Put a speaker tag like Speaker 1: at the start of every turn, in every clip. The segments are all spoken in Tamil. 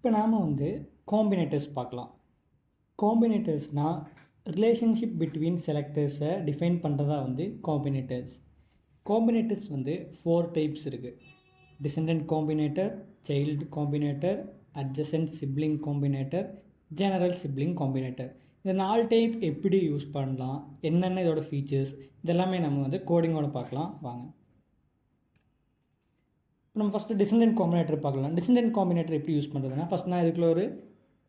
Speaker 1: இப்போ நாம் வந்து காம்பினேட்டர்ஸ் பார்க்கலாம். காம்பினேட்டர்ஸ்னால் ரிலேஷன்ஷிப் பிட்வீன் செலக்டர்ஸை டிஃபைன் பண்ணுறதா வந்து காம்பினேட்டர்ஸ். காம்பினேட்டர்ஸ் வந்து 4 டைப்ஸ் இருக்குது. Descendant Combinator, child Combinator, adjacent sibling Combinator, general sibling Combinator. இந்த 4 டைப் எப்படி யூஸ் பண்ணலாம், என்னென்ன இதோட ஃபீச்சர்ஸ், இதெல்லாமே நம்ம வந்து கோடிங்கோட பார்க்கலாம் வாங்க. நம்ம ஃபஸ்ட்டு டிசெண்டன்ட் காம்பினேட்டர் பார்க்கலாம். டிசெண்டன்ட் காம்பினேட்டர் எப்படி யூஸ் பண்ணுறதுன்னா, ஃபஸ்ட் நான் இதுக்குள்ள ஒரு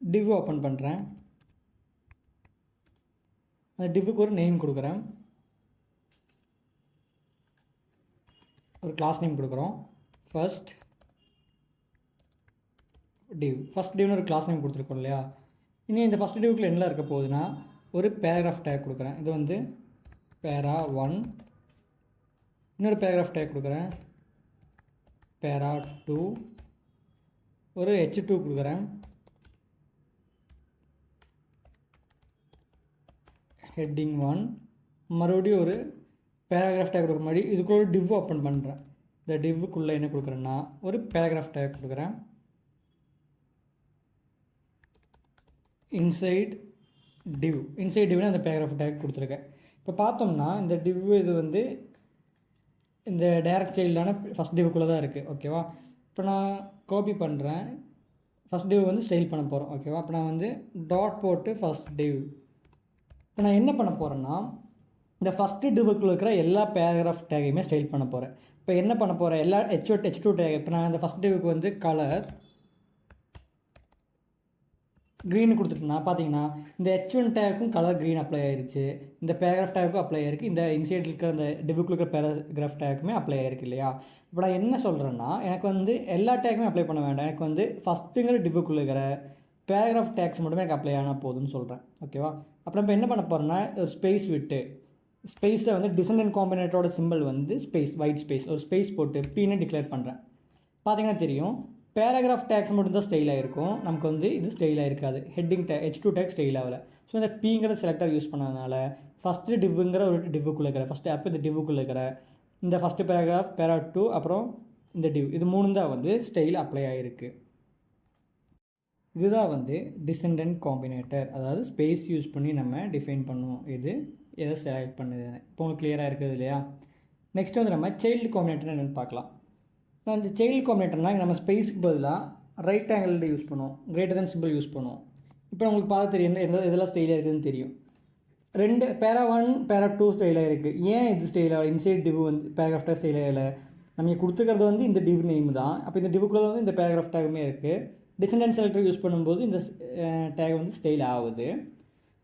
Speaker 1: டிவ் ஓப்பன் பண்ணுறேன். அந்த டிவ்வுக்கு ஒரு நேம் கொடுக்குறேன், ஒரு கிளாஸ் நேம் கொடுக்குறோம். ஃபர்ஸ்ட் டிவ்னு ஒரு கிளாஸ் நேம் கொடுத்துருக்கோம் இல்லையா. இனி இந்த ஃபஸ்ட் டிவ்க்குள்ள என்ன இருக்க போகுதுன்னா, ஒரு பேராகிராஃப் டேக் கொடுக்குறேன். இது வந்து பேரா 1. இன்னொரு பேராகிராஃப் டேக் கொடுக்குறேன், பேரா 2. ஒரு H2 கொடுக்குறேன், ஹெட்டிங் 1. மறுபடியும் ஒரு பேராகிராஃப் டேக் கொடுக்குற மாதிரி இதுக்குள்ள ஒரு டிவ் ஓப்பன் பண்ணுறேன். இந்த டிவ்வுக்குள்ளே என்ன கொடுக்குறேன்னா, ஒரு பேராகிராஃப் டேக் கொடுக்குறேன். இன்சைட் டிவ்னு அந்த பேராகிராஃப் டேக் கொடுத்துருக்கேன். இப்போ பார்த்தோம்னா இந்த டிவ் இது வந்து இந்த டைரக்ட் சைல்டான ஃபஸ்ட் டிவ்வுக்குள்ளே தான் இருக்குது. ஓகேவா. இப்போ நான் காப்பி பண்ணுறேன், ஃபஸ்ட் டிவ் வந்து ஸ்டைல் பண்ண போகிறோம். ஓகேவா. இப்போ நான் வந்து டாட் போட்டு ஃபஸ்ட் டிவ். இப்போ நான் என்ன பண்ண போகிறேன்னா, இந்த ஃபஸ்ட்டு டிவ்வுக்குள்ள இருக்கிற எல்லா பேராகிராஃப் டேகையுமே ஸ்டைல் பண்ண போகிறேன். இப்போ என்ன பண்ண போகிறேன், எல்லா H2 டேக். இப்போ நான் இந்த ஃபஸ்ட் டிவ்வுக்கு வந்து கலர் க்ரீன் கொடுத்துட்டேன்னா பார்த்தீங்கன்னா இந்த H1 டேக்கும் கலர் க்ரீன் அப்ளை ஆயிடுச்சு, இந்த பேராகிராஃப் டேக்கும் அப்ளை ஆயிருக்கு, இந்த இன்சைட் இருக்கிற அந்த டிவ்வுக்குள்ள இருக்கிற பேராகிராஃப் டேக்குமே அப்ளை ஆயிருக்கு இல்லையா. இப்போ நான் என்ன சொல்கிறேன்னா, எனக்கு வந்து எல்லா டேக்குமே அப்ளை பண்ண வேண்டாம், எனக்கு வந்து ஃபஸ்ட்டுங்கிற டிவ்வுக்குள்ள இருக்கிற பேராகிராஃப் டேக்ஸ் மட்டுமே எனக்கு அப்ளை ஆனால் போதும்னு சொல்கிறேன். ஓகேவா. அப்புறம் இப்போ என்ன பண்ண போகிறேன்னா, ஒரு ஸ்பேஸ் விட்டு ஸ்பேஸை வந்து டிசெண்டன்ட் காம்பினேட்டரோட சிம்பிள் வந்து ஸ்பேஸ், ஒயிட் ஸ்பேஸ், ஒரு ஸ்பேஸ் போட்டு பீன்னு டிக்ளேர் பண்ணுறேன். பார்த்தீங்கன்னா தெரியும், பேராகிராஃப் டேக்ஸ் மட்டும் தான் ஸ்டைல் ஆகிருக்கும், நமக்கு வந்து இது ஸ்டைல் ஆகிருக்காது. ஹெட்டிங் H2 டேக் ஸ்டைல் ஆகலை. ஸோ இந்த பீங்கிற செலக்டர் யூஸ் பண்ணதுனால ஃபஸ்ட்டு டிவ்வுங்கிற ஒரு டிவ்வுக்குள்ளே இருக்கிற ஃபஸ்ட்டு அப்போ இந்த டிவ்வுக்குள்ளே இருக்கிற இந்த ஃபஸ்ட்டு பேராகிராஃப், பேரா 2, அப்புறம் இந்த டிவ், இது 3 தான் வந்து ஸ்டைல் அப்ளை ஆகிருக்கு. இதுதான் வந்து டிசெண்டன்ட் காம்பினேட்டர், அதாவது ஸ்பேஸ் யூஸ் பண்ணி நம்ம டிஃபைன் பண்ணுவோம் இது எதை செலக்ட் பண்ணுது. இப்போ உங்களுக்கு கிளியராக இருக்குது இல்லையா. நெக்ஸ்ட் வந்து நம்ம சைல்டு காம்பினேட்டர் என்னென்னு பார்க்கலாம். இந்த சைல்டு காம்பினேட்டர்னால் நம்ம ஸ்பேஸுக்கு பதிலாக ரைட் ஆங்கிள் யூஸ் பண்ணுவோம், கிரேட்டர் தென் சிம்பிள் யூஸ் பண்ணுவோம். இப்போ உங்களுக்கு பார்த்து தெரியும் எதெல்லாம் ஸ்டைலாக இருக்குதுன்னு தெரியும். 2 பேரா 1 பேரா 2 ஸ்டைலாக இருக்குது. ஏன் இது ஸ்டைலாக, இன்சைட் டிவ் வந்து பேராகிராஃப் டேக் ஸ்டைலாக இல்லை, நம்ம கொடுத்துக்கிறது வந்து இந்த டிவ் நேம் தான். அப்போ இந்த டிவ்வுக்குள்ளே வந்து இந்த பேராகிராஃப் டேக்குமே இருக்குது. டிசெண்டன்ட் செலக்டர் யூஸ் பண்ணும்போது இந்த டேக் வந்து ஸ்டைல் ஆகுது.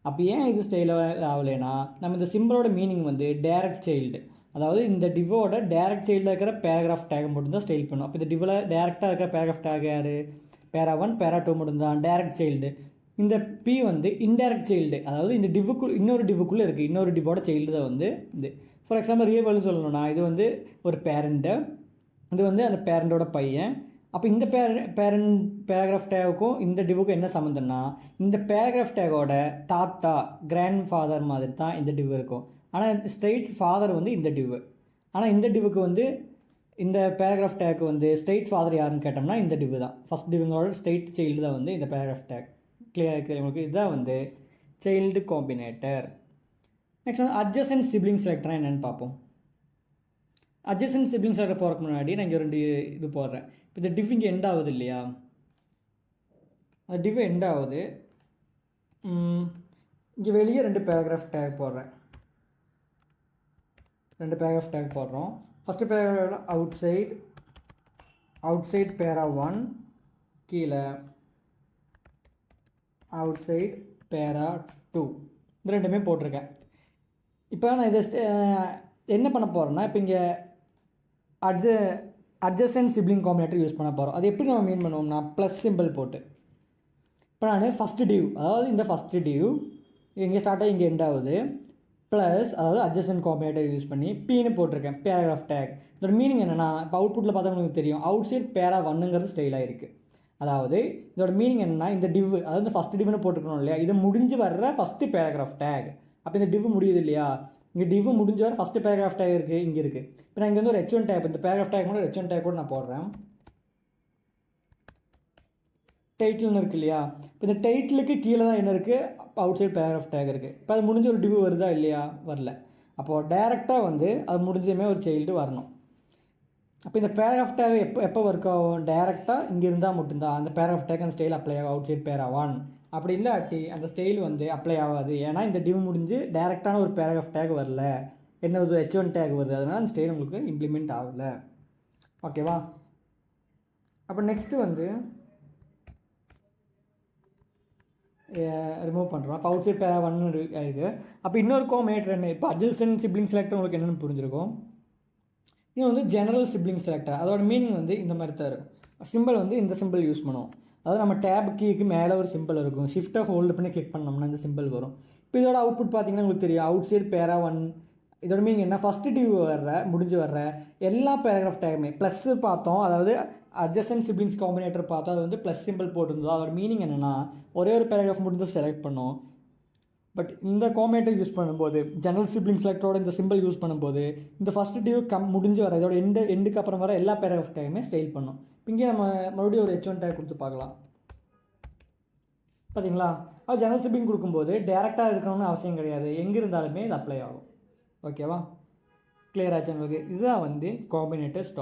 Speaker 1: அப்போ ஏன் இது ஸ்டைல் ஆகலைன்னா, நம்ம இந்த சிம்பிளோட மீனிங் வந்து டைரக்ட் சைல்டு, அதாவது இந்த டிவோட டைரக்ட் சைல்டில் இருக்கிற பேராகிராஃப் டேக் மட்டும்தான் ஸ்டைல் பண்ணும். அப்போ இந்த டிவில் டேரெக்டாக இருக்கிற பேராகிராஃப் டேக் யார், பேரா 1 பேரா 2 மட்டும்தான் டேரக்ட் சைல்டு. இந்த பி வந்து இன்டைரக்ட் சைல்டு, அதாவது இந்த டிவ்வுக்குள் இன்னொரு டிவ்வுக்குள்ளே இருக்குது, இன்னொரு டிவோட சைல்டு தான் வந்து இது. ஃபார் எக்ஸாம்பிள் ரியல் வேல்யூ சொல்லணும்னா, இது வந்து ஒரு பேரண்ட்டு, இது வந்து அந்த பேரண்டோட பையன். அப்போ இந்த பேராகிராஃப் டேகுக்கும் இந்த டிவ்வுக்கும் என்ன சம்மந்தம்னா, இந்த பேராகிராஃப் டேகோட தாத்தா, கிராண்ட் ஃபாதர் மாதிரி தான் இந்த டிவ் இருக்கும். ஆனால் ஸ்ட்ரெயிட் ஃபாதர் வந்து இந்த டிவ். ஆனால் இந்த டிவ்வுக்கு வந்து இந்த பேராகிராஃப் டேக்கு வந்து ஸ்ட்ரெயிட் ஃபாதர் யாருன்னு கேட்டோம்னா இந்த டிவ் தான். ஃபஸ்ட் டிவ்வோட ஸ்ட்ரெயிட் சைல்டு தான் வந்து இந்த பேராகிராஃப் டேக். கிளியராக இருக்குது உங்களுக்கு. இதுதான் வந்து சைல்டு காம்பினேட்டர். நெக்ஸ்ட் வந்து அட்ஜசன்ட் சிப்ளிங் செலக்டர்னா என்னென்னு பார்ப்போம். அட்ஜசன்ட் சிப்ளிங் செலக்டர் போகிறதுக்கு முன்னாடி நான் இங்கே 2 இது போடுறேன். இப்போ இந்த டிவ் இங்கே எண்ட் ஆகுது இல்லையா, அந்த டிவ் எண்ட் ஆகுது. இங்கே வெளியே 2 பேராகிராஃப் டேக் போடுறேன், 2 பேராகிராஃப் டேக் போடுறோம். ஃபஸ்ட்டு பேராகிராஃப் அவுட் சைட் பேரா 1, கீழே அவுட் சைட் பேரா 2, இந்த 2மே போட்டிருக்கேன். இப்போ நான் இதை என்ன பண்ண போகிறேன்னா, இப்போ இங்கே அட்ஜசன்ட் சிப்ளிங் காம்பினேட்டர் யூஸ் பண்ண போகிறோம். அது எப்படி நம்ம மீன் பண்ணுவோம்னா, ப்ளஸ் சிம்பிள் போட்டு. இப்போ நான் ஃபஸ்ட்டு டிவ், அதாவது இந்த ஃபஸ்ட்டு டிவ் இங்கே ஸ்டார்ட் ஆகி இங்கே எண்ட் ஆகுது, ப்ளஸ் அதாவது அட்ஜசன்ட் காம்பினேட்டர் யூஸ் பண்ணி பீன்னு போட்டிருக்கேன், பேராகிராஃப் டேக். இதோட மீனிங் என்னென்னா, இப்போ அவுட்புட்டில் பார்த்தா உங்களுக்கு தெரியும், அவுட் சைட் பேரா 1ங்கிறது ஸ்டைலாக இருக்குது. அதாவது இதோட மீனிங் என்னென்னா, இந்த டிவ், அதாவது ஃபஸ்ட்டு டிவ்னு போட்டுக்கணும் இல்லையா, இதை முடிஞ்சு வர்ற ஃபஸ்ட்டு பேராகிராஃப் டேக். அப்போ இந்த டிவ் முடியுது இல்லையா, இங்கே டிவ் முடிஞ்ச வர ஃபஸ்ட்டு பேராகிராஃப் டேக் இருக்குது, இங்கே இருக்குது. இப்போ நான் இங்கே வந்து ஒரு H1 டேக், இந்த பேராகிராஃப் டேக் கூட H1 டேக் கூட நான் போடுறேன். டைட்டில்னு இருக்கு இல்லையா? இப்போ இந்த டைட்டிலுக்கு கீழே தான் என்ன இருக்குது, அவுட் சைட் பேராகிராஃப் டேக் இருக்குது. இப்போ அது முடிஞ்ச ஒரு டிவ் வருதா இல்லையா? வரல. அப்போது டேரெக்டாக வந்து அது முடிஞ்சதுமே ஒரு சைல்டு வரணும். அப்போ இந்த பேராகிராஃப் டேக் எப்போ ஒர்க் ஆகும்? டேரெக்டாக இங்கே இருந்தால் மட்டும்தான் அந்த பேராகிராஃப் டேக் அந்த ஸ்டைல் அப்ளை ஆகும். அவுட் சைட் பேராவான் அப்படி இல்லாட்டி அந்த ஸ்டைல் வந்து அப்ளை ஆகாது. ஏன்னா இந்த டிவ் முடிஞ்சு டேரெக்டான ஒரு பேராகிராஃப் டேக் வரல, என்ன ஒரு H1 டேக் வருது, அதனால் அந்த ஸ்டைல் உங்களுக்கு இம்ப்ளிமெண்ட் ஆகலை. ஓகேவா? அப்போ நெக்ஸ்ட்டு வந்து ரிமூவ் பண்ணுறோம். அப்போ அவுட் சைட் பேரா 1 இருக்குது. அப்போ இன்னொரு கோஆர்டினேட்டர் என்ன? இப்போ அட்ஜசன்ட் சிப்ளிங் செலக்டர் உங்களுக்கு என்னென்னு புரிஞ்சிருக்கும். இன்னும் வந்து ஜெனரல் சிப்ளிங் செலக்டர், அதோட மீனிங் வந்து இந்த மாதிரி தான் இருக்கும். சிம்பிள் வந்து இந்த சிம்பிள் யூஸ் பண்ணுவோம். அதாவது நம்ம டேப் கீக்கு மேலே ஒரு சிம்பிள் இருக்கும், ஷிஃப்ட்டை ஹோல்டு பண்ணி கிளிக் பண்ணோம்னா இந்த சிம்பிள் வரும். இப்போ இதோட அவுட்புட் பார்த்தீங்கன்னா உங்களுக்கு தெரியும், அவுட் சைட் பேரா 1. இதோட மீனிங் என்ன? ஃபஸ்ட்டு டிவ் முடிஞ்சு வர்ற எல்லா பேராகிராஃப் டேக்குமே ப்ளஸ்ஸு பார்த்தோம், அதாவது அட்ஜசன்ட் சிப்ளிங்ஸ் காம்பினேட்டர் பார்த்தோம், அது வந்து ப்ளஸ் சிம்பிள் போட்டிருந்தோம். அதோட மீனிங் என்னென்னா ஒரே ஒரு பேராகிராஃப் முடிஞ்சு செலக்ட் பண்ணோம். பட் இந்த காம்பினேட்டர் யூஸ் பண்ணும்போது, ஜெனரல் சிப்ளிங் செலக்டரோட இந்த சிம்பிள் யூஸ் பண்ணும்போது, இந்த ஃபஸ்ட்டு டிவ் முடிஞ்சு வர இதோட எண்டுக்கு அப்புறம் வர எல்லா பேராகிராஃப் டேக்குமே ஸ்டைல் பண்ணும். இங்கே நம்ம மறுபடியும் ஒரு H1 டேக் கொடுத்து பார்க்கலாம். பார்த்தீங்களா? அது ஜெனரல் சிப்ளிங் கொடுக்கும்போது டேரெக்டாக இருக்கணும்னு அவசியம் கிடையாது, எங்கே இருந்தாலுமே இது அப்ளை ஆகும். ஓகேவா? கிளியர் ஆச்சு உங்களுக்கு? இதுதான் வந்து காம்பினேட்டர் ஸ்டாப்.